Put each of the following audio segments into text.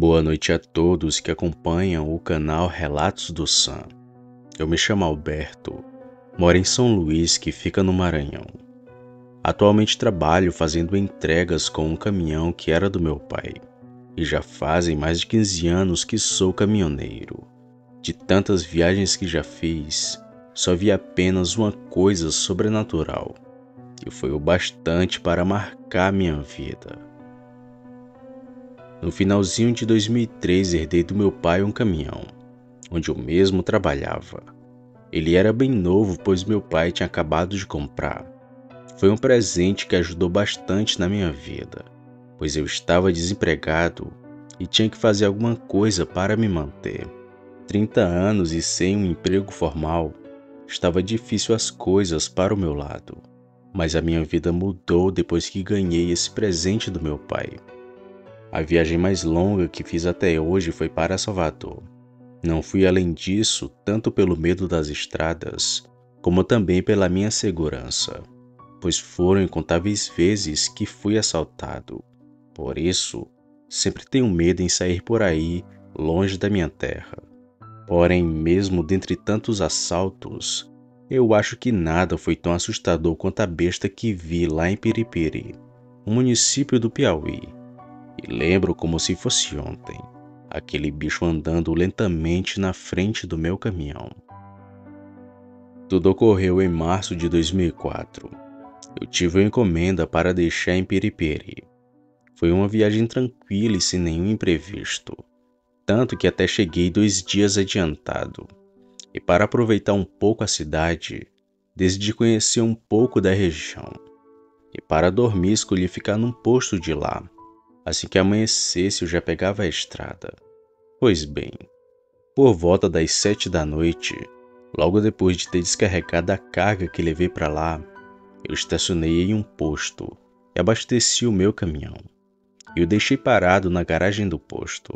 Boa noite a todos que acompanham o canal Relatos do Sam. Eu me chamo Alberto, moro em São Luís, que fica no Maranhão. Atualmente trabalho fazendo entregas com um caminhão que era do meu pai, e já fazem mais de 15 anos que sou caminhoneiro. De tantas viagens que já fiz, só vi apenas uma coisa sobrenatural, e foi o bastante para marcar minha vida. No finalzinho de 2003, herdei do meu pai um caminhão, onde eu mesmo trabalhava. Ele era bem novo, pois meu pai tinha acabado de comprar. Foi um presente que ajudou bastante na minha vida, pois eu estava desempregado e tinha que fazer alguma coisa para me manter. 30 anos e sem um emprego formal, estava difícil as coisas para o meu lado. Mas a minha vida mudou depois que ganhei esse presente do meu pai. A viagem mais longa que fiz até hoje foi para Salvador. Não fui além disso, tanto pelo medo das estradas, como também pela minha segurança, pois foram incontáveis vezes que fui assaltado. Por isso, sempre tenho medo em sair por aí, longe da minha terra. Porém, mesmo dentre tantos assaltos, eu acho que nada foi tão assustador quanto a besta que vi lá em Piripiri, um município do Piauí. E lembro como se fosse ontem, aquele bicho andando lentamente na frente do meu caminhão. Tudo ocorreu em março de 2004. Eu tive uma encomenda para deixar em Piripiri. Foi uma viagem tranquila e sem nenhum imprevisto, tanto que até cheguei 2 dias adiantado. E para aproveitar um pouco a cidade, decidi conhecer um pouco da região. E para dormir, escolhi ficar num posto de lá. Assim que amanhecesse, eu já pegava a estrada. Pois bem, por volta das 7 da noite, logo depois de ter descarregado a carga que levei para lá, eu estacionei em um posto e abasteci o meu caminhão. E o deixei parado na garagem do posto.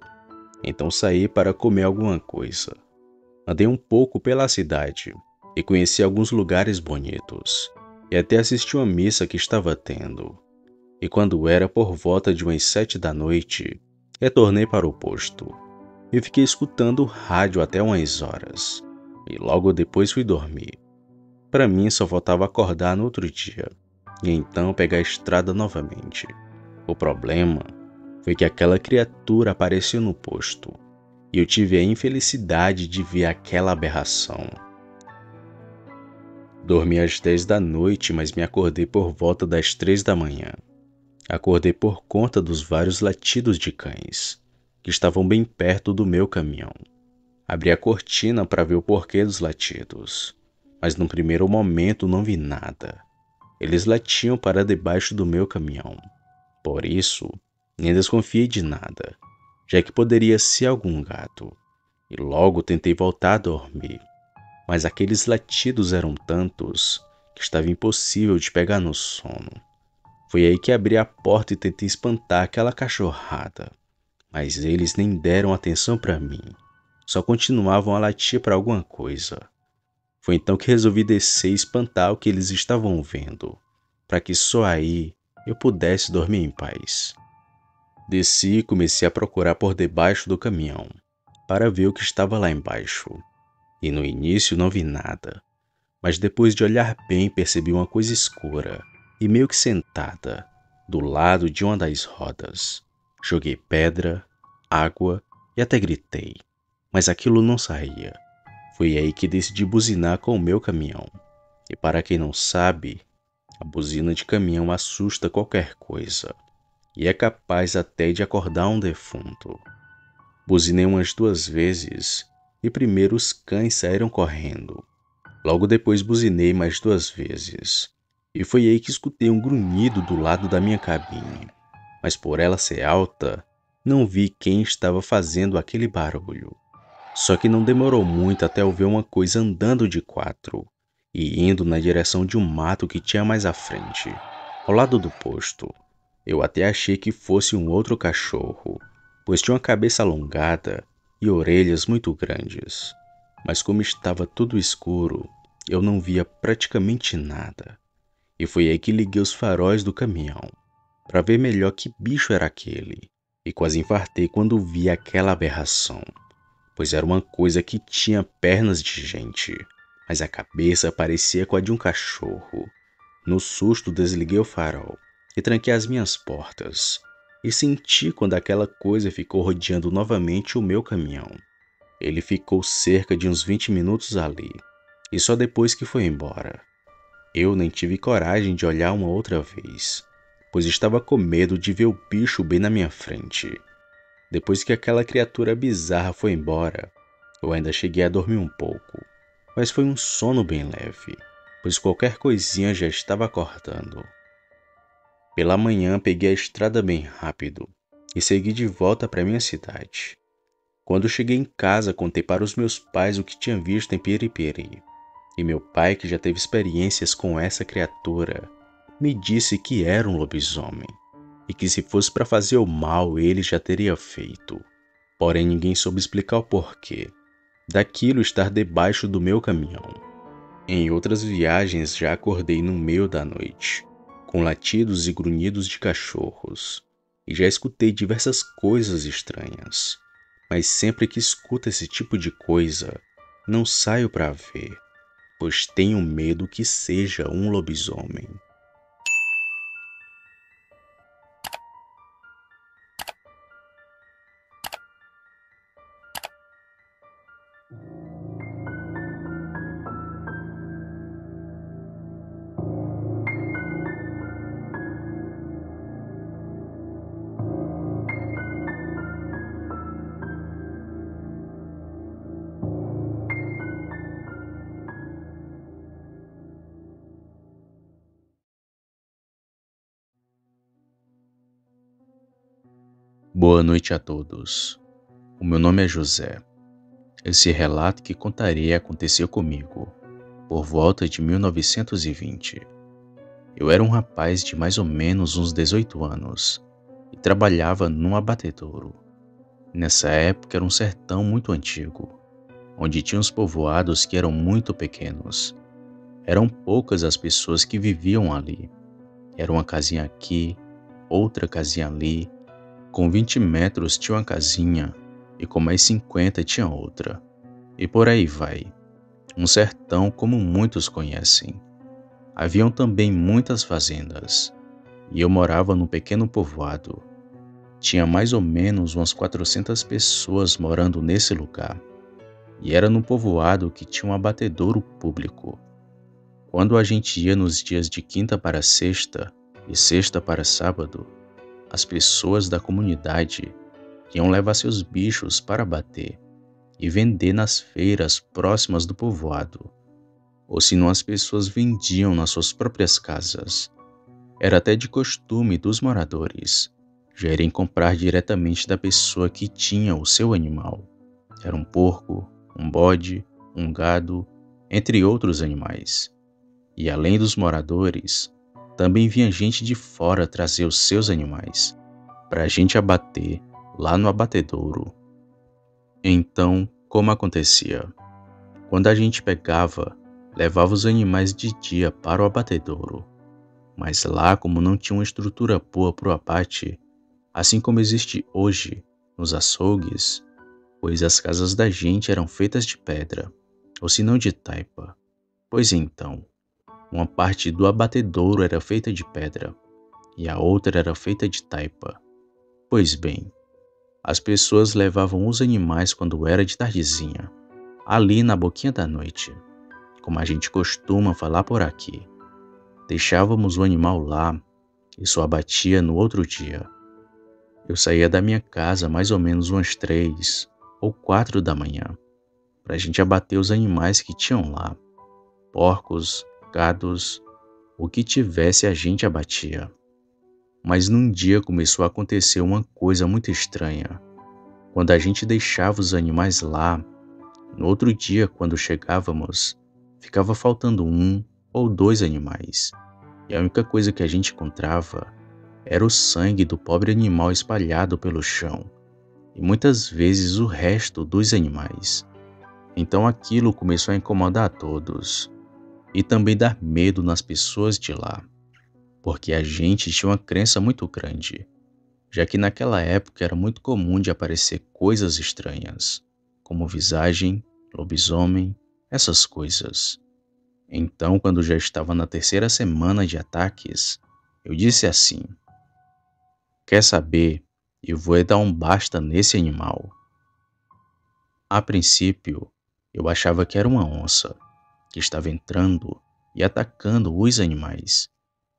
Então saí para comer alguma coisa. Andei um pouco pela cidade e conheci alguns lugares bonitos. E até assisti uma missa que estava tendo. E quando era por volta de umas 7 da noite, retornei para o posto e fiquei escutando o rádio até umas horas. E logo depois fui dormir. Para mim só faltava acordar no outro dia e então pegar a estrada novamente. O problema foi que aquela criatura apareceu no posto e eu tive a infelicidade de ver aquela aberração. Dormi às 10 da noite, mas me acordei por volta das 3 da manhã. Acordei por conta dos vários latidos de cães, que estavam bem perto do meu caminhão. Abri a cortina para ver o porquê dos latidos, mas no primeiro momento não vi nada. Eles latiam para debaixo do meu caminhão. Por isso, nem desconfiei de nada, já que poderia ser algum gato. E logo tentei voltar a dormir, mas aqueles latidos eram tantos que estava impossível de pegar no sono. Foi aí que abri a porta e tentei espantar aquela cachorrada, mas eles nem deram atenção para mim, só continuavam a latir para alguma coisa. Foi então que resolvi descer e espantar o que eles estavam vendo, para que só aí eu pudesse dormir em paz. Desci e comecei a procurar por debaixo do caminhão, para ver o que estava lá embaixo. E no início não vi nada, mas depois de olhar bem percebi uma coisa escura e meio que sentada do lado de uma das rodas. Joguei pedra, água e até gritei, mas aquilo não saía. Foi aí que decidi buzinar com o meu caminhão. E para quem não sabe, a buzina de caminhão assusta qualquer coisa e é capaz até de acordar um defunto. Buzinei umas 2 vezes e primeiro os cães saíram correndo. Logo depois buzinei mais 2 vezes. E foi aí que escutei um grunhido do lado da minha cabine. Mas por ela ser alta, não vi quem estava fazendo aquele barulho. Só que não demorou muito até eu ver uma coisa andando de 4 e indo na direção de um mato que tinha mais à frente, ao lado do posto. Eu até achei que fosse um outro cachorro, pois tinha uma cabeça alongada e orelhas muito grandes. Mas como estava tudo escuro, eu não via praticamente nada. E foi aí que liguei os faróis do caminhão, para ver melhor que bicho era aquele. e quase infartei quando vi aquela aberração, pois era uma coisa que tinha pernas de gente, mas a cabeça parecia com a de um cachorro. No susto, desliguei o farol e tranquei as minhas portas, e senti quando aquela coisa ficou rodeando novamente o meu caminhão. Ele ficou cerca de uns 20 minutos ali, e só depois que foi embora. Eu nem tive coragem de olhar uma outra vez, pois estava com medo de ver o bicho bem na minha frente. Depois que aquela criatura bizarra foi embora, eu ainda cheguei a dormir um pouco, mas foi um sono bem leve, pois qualquer coisinha já estava acordando. Pela manhã peguei a estrada bem rápido e segui de volta para minha cidade. Quando cheguei em casa, contei para os meus pais o que tinha visto em Piripiri. E meu pai, que já teve experiências com essa criatura, me disse que era um lobisomem e que se fosse para fazer o mal ele já teria feito. Porém, ninguém soube explicar o porquê daquilo estar debaixo do meu caminhão. Em outras viagens já acordei no meio da noite, com latidos e grunhidos de cachorros, e já escutei diversas coisas estranhas. Mas sempre que escuto esse tipo de coisa, não saio para ver, pois tenho medo que seja um lobisomem. Boa noite a todos. O meu nome é José. Esse relato que contarei aconteceu comigo por volta de 1920. Eu era um rapaz de mais ou menos uns 18 anos e trabalhava num abatedouro. Nessa época era um sertão muito antigo, onde tinha uns povoados que eram muito pequenos. Eram poucas as pessoas que viviam ali. Era uma casinha aqui, outra casinha ali. Com 20 metros tinha uma casinha e com mais 50 tinha outra. E por aí vai. Um sertão como muitos conhecem. Haviam também muitas fazendas. E eu morava num pequeno povoado. Tinha mais ou menos umas 400 pessoas morando nesse lugar. E era num povoado que tinha um abatedouro público. Quando a gente ia nos dias de quinta para sexta e sexta para sábado, as pessoas da comunidade iam levar seus bichos para abater e vender nas feiras próximas do povoado, ou senão as pessoas vendiam nas suas próprias casas. Era até de costume dos moradores já irem comprar diretamente da pessoa que tinha o seu animal. Era um porco, um bode, um gado, entre outros animais. E além dos moradores, também vinha gente de fora trazer os seus animais para a gente abater lá no abatedouro. Então, como acontecia? Quando a gente pegava, levava os animais de dia para o abatedouro. Mas lá, como não tinha uma estrutura boa para o abate, assim como existe hoje nos açougues, pois as casas da gente eram feitas de pedra, ou se não de taipa. Pois então, uma parte do abatedouro era feita de pedra e a outra era feita de taipa. Pois bem, as pessoas levavam os animais quando era de tardezinha, ali na boquinha da noite, como a gente costuma falar por aqui. Deixávamos o animal lá e só abatia no outro dia. Eu saía da minha casa mais ou menos umas 3 ou 4 da manhã, para a gente abater os animais que tinham lá, porcos, gados, o que tivesse a gente abatia. Mas num dia começou a acontecer uma coisa muito estranha. Quando a gente deixava os animais lá, no outro dia, quando chegávamos, ficava faltando 1 ou 2 animais. E a única coisa que a gente encontrava era o sangue do pobre animal espalhado pelo chão, e muitas vezes o resto dos animais. Então aquilo começou a incomodar a todos, e também dar medo nas pessoas de lá, porque a gente tinha uma crença muito grande já que naquela época era muito comum de aparecer coisas estranhas, como visagem, lobisomem, essas coisas. Então, quando já estava na terceira semana de ataques, eu disse assim: quer saber? Eu vou dar um basta nesse animal. A princípio, eu achava que era uma onça, que estava entrando e atacando os animais,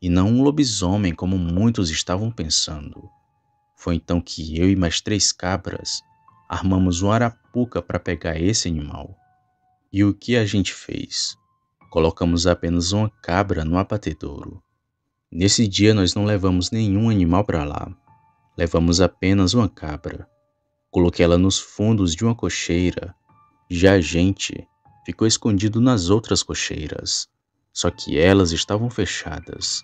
e não um lobisomem como muitos estavam pensando. Foi então que eu e mais 3 cabras armamos uma arapuca para pegar esse animal. E o que a gente fez? Colocamos apenas uma cabra no abatedouro. Nesse dia nós não levamos nenhum animal para lá. Levamos apenas uma cabra. Coloquei ela nos fundos de uma cocheira. Já a gente ficou escondido nas outras cocheiras. Só que elas estavam fechadas.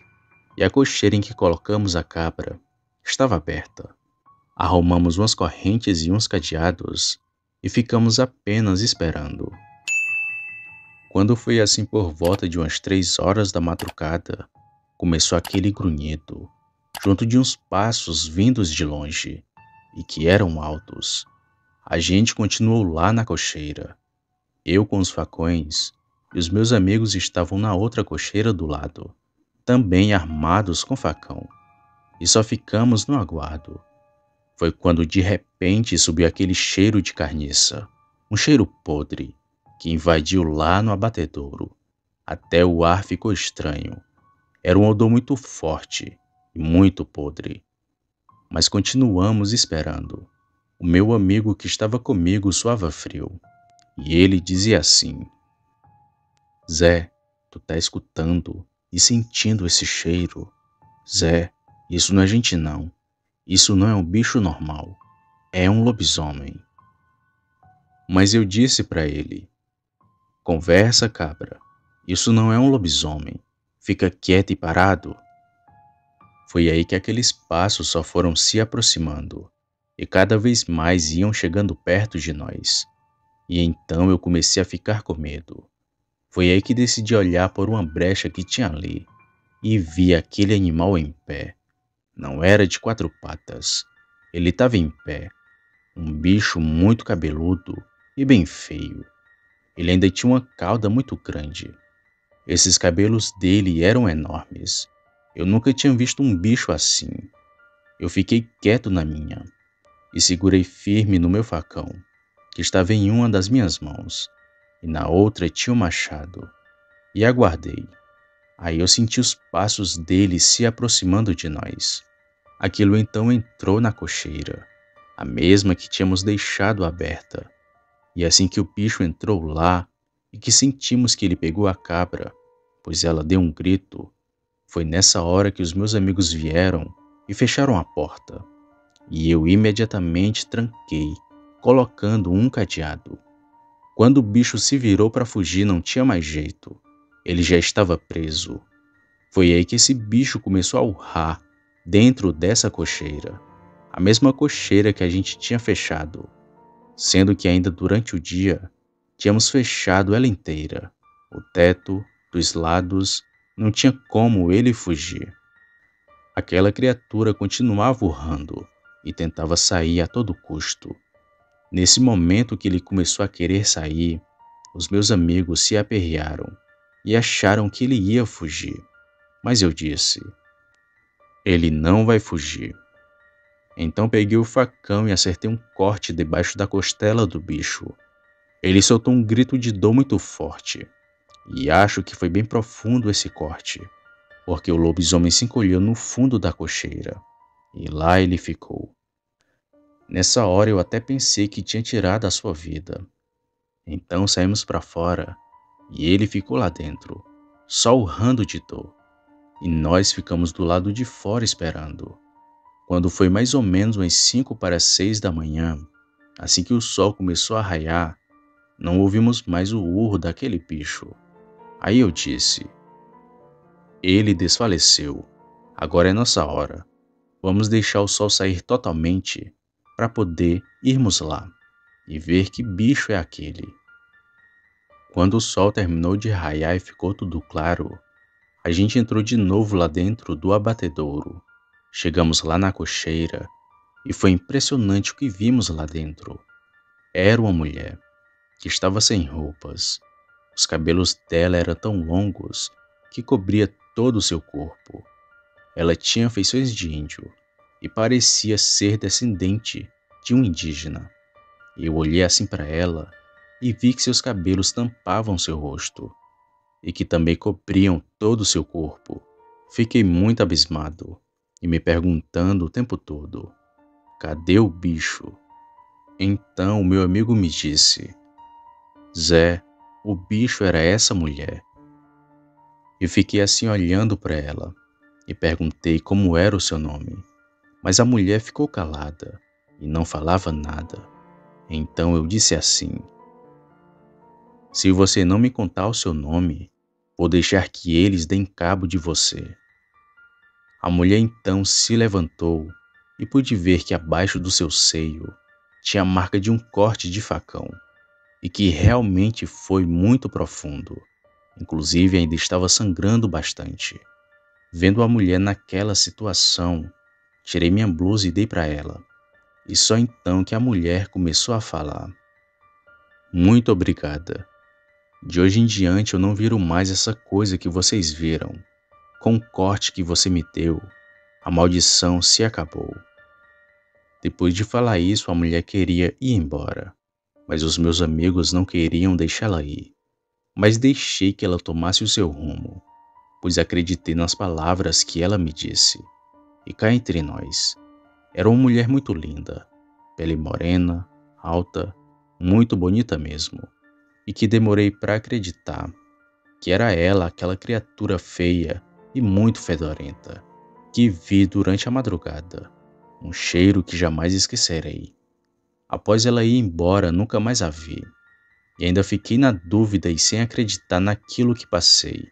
E a cocheira em que colocamos a cabra estava aberta. Arrumamos umas correntes e uns cadeados e ficamos apenas esperando. Quando foi assim por volta de umas 3 horas da madrugada, começou aquele grunhido, junto de uns passos vindos de longe, e que eram altos. A gente continuou lá na cocheira, eu com os facões, e os meus amigos estavam na outra cocheira do lado, também armados com facão, e só ficamos no aguardo. Foi quando de repente subiu aquele cheiro de carniça, um cheiro podre, que invadiu lá no abatedouro. Até o ar ficou estranho. Era um odor muito forte e muito podre. Mas continuamos esperando. O meu amigo que estava comigo suava frio. E ele dizia assim: Zé, tu tá escutando e sentindo esse cheiro? Zé, isso não é gente não. Isso não é um bicho normal. É um lobisomem. Mas eu disse para ele: conversa, cabra. Isso não é um lobisomem. Fica quieto e parado. Foi aí que aqueles passos só foram se aproximando e cada vez mais iam chegando perto de nós. E então eu comecei a ficar com medo. Foi aí que decidi olhar por uma brecha que tinha ali e vi aquele animal em pé. Não era de 4 patas. Ele estava em pé. Um bicho muito cabeludo e bem feio. Ele ainda tinha uma cauda muito grande. Esses cabelos dele eram enormes. Eu nunca tinha visto um bicho assim. Eu fiquei quieto na minha e segurei firme no meu facão, que estava em uma das minhas mãos, e na outra tinha o machado, e aguardei. Aí eu senti os passos dele se aproximando de nós. Aquilo então entrou na cocheira, a mesma que tínhamos deixado aberta. E assim que o bicho entrou lá e que sentimos que ele pegou a cabra, pois ela deu um grito, foi nessa hora que os meus amigos vieram e fecharam a porta. E eu imediatamente tranquei, colocando um cadeado. Quando o bicho se virou para fugir, não tinha mais jeito. Ele já estava preso. Foi aí que esse bicho começou a urrar dentro dessa cocheira, a mesma cocheira que a gente tinha fechado, sendo que ainda durante o dia tínhamos fechado ela inteira. O teto, dos lados, não tinha como ele fugir. Aquela criatura continuava urrando e tentava sair a todo custo. Nesse momento que ele começou a querer sair, os meus amigos se aperrearam e acharam que ele ia fugir. Mas eu disse: ele não vai fugir. Então peguei o facão e acertei um corte debaixo da costela do bicho. Ele soltou um grito de dor muito forte, e acho que foi bem profundo esse corte, porque o lobisomem se encolheu no fundo da cocheira, e lá ele ficou. Nessa hora eu até pensei que tinha tirado a sua vida. Então saímos para fora, e ele ficou lá dentro, só urrando de dor, e nós ficamos do lado de fora esperando. Quando foi mais ou menos umas 5 para 6 da manhã, assim que o sol começou a raiar, não ouvimos mais o urro daquele bicho. Aí eu disse: ele desfaleceu. Agora é nossa hora. Vamos deixar o sol sair totalmente para poder irmos lá e ver que bicho é aquele. Quando o sol terminou de raiar e ficou tudo claro, a gente entrou de novo lá dentro do abatedouro. Chegamos lá na cocheira e foi impressionante o que vimos lá dentro. Era uma mulher que estava sem roupas. Os cabelos dela eram tão longos que cobria todo o seu corpo. Ela tinha feições de índio e parecia ser descendente de um indígena. Eu olhei assim para ela e vi que seus cabelos tampavam seu rosto e que também cobriam todo o seu corpo. Fiquei muito abismado e me perguntando o tempo todo: cadê o bicho? Então meu amigo me disse: Zé, o bicho era essa mulher. Eu fiquei assim olhando para ela e perguntei como era o seu nome, mas a mulher ficou calada e não falava nada. Então eu disse assim: se você não me contar o seu nome, vou deixar que eles deem cabo de você. A mulher então se levantou e pude ver que abaixo do seu seio tinha a marca de um corte de facão e que realmente foi muito profundo. Inclusive ainda estava sangrando bastante. Vendo a mulher naquela situação, tirei minha blusa e dei para ela. E só então que a mulher começou a falar: muito obrigada. De hoje em diante eu não viro mais essa coisa que vocês viram. Com o corte que você me deu, a maldição se acabou. Depois de falar isso, a mulher queria ir embora, mas os meus amigos não queriam deixá-la ir. Mas deixei que ela tomasse o seu rumo, pois acreditei nas palavras que ela me disse. E cá entre nós, era uma mulher muito linda, pele morena, alta, muito bonita mesmo, e que demorei para acreditar que era ela aquela criatura feia e muito fedorenta que vi durante a madrugada, um cheiro que jamais esquecerei. Após ela ir embora, nunca mais a vi, e ainda fiquei na dúvida e sem acreditar naquilo que passei.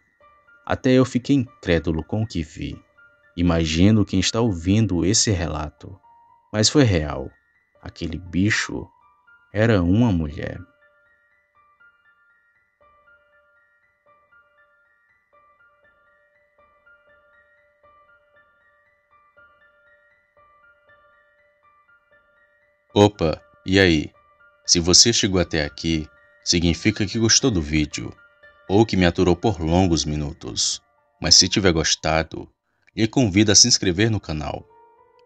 Até eu fiquei incrédulo com o que vi. Imagino quem está ouvindo esse relato, mas foi real. Aquele bicho era uma mulher. Opa, e aí? Se você chegou até aqui, significa que gostou do vídeo, ou que me aturou por longos minutos. Mas se tiver gostado, lhe convido a se inscrever no canal.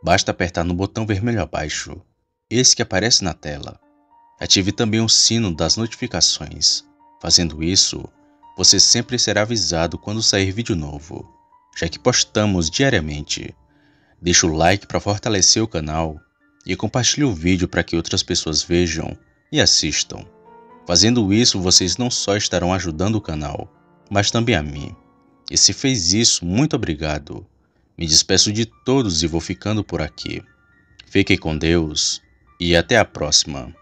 Basta apertar no botão vermelho abaixo, esse que aparece na tela. Ative também o sino das notificações. Fazendo isso, você sempre será avisado quando sair vídeo novo, já que postamos diariamente. Deixe o like para fortalecer o canal e compartilhe o vídeo para que outras pessoas vejam e assistam. Fazendo isso, vocês não só estarão ajudando o canal, mas também a mim. E se fez isso, muito obrigado. Me despeço de todos e vou ficando por aqui. Fiquem com Deus e até a próxima.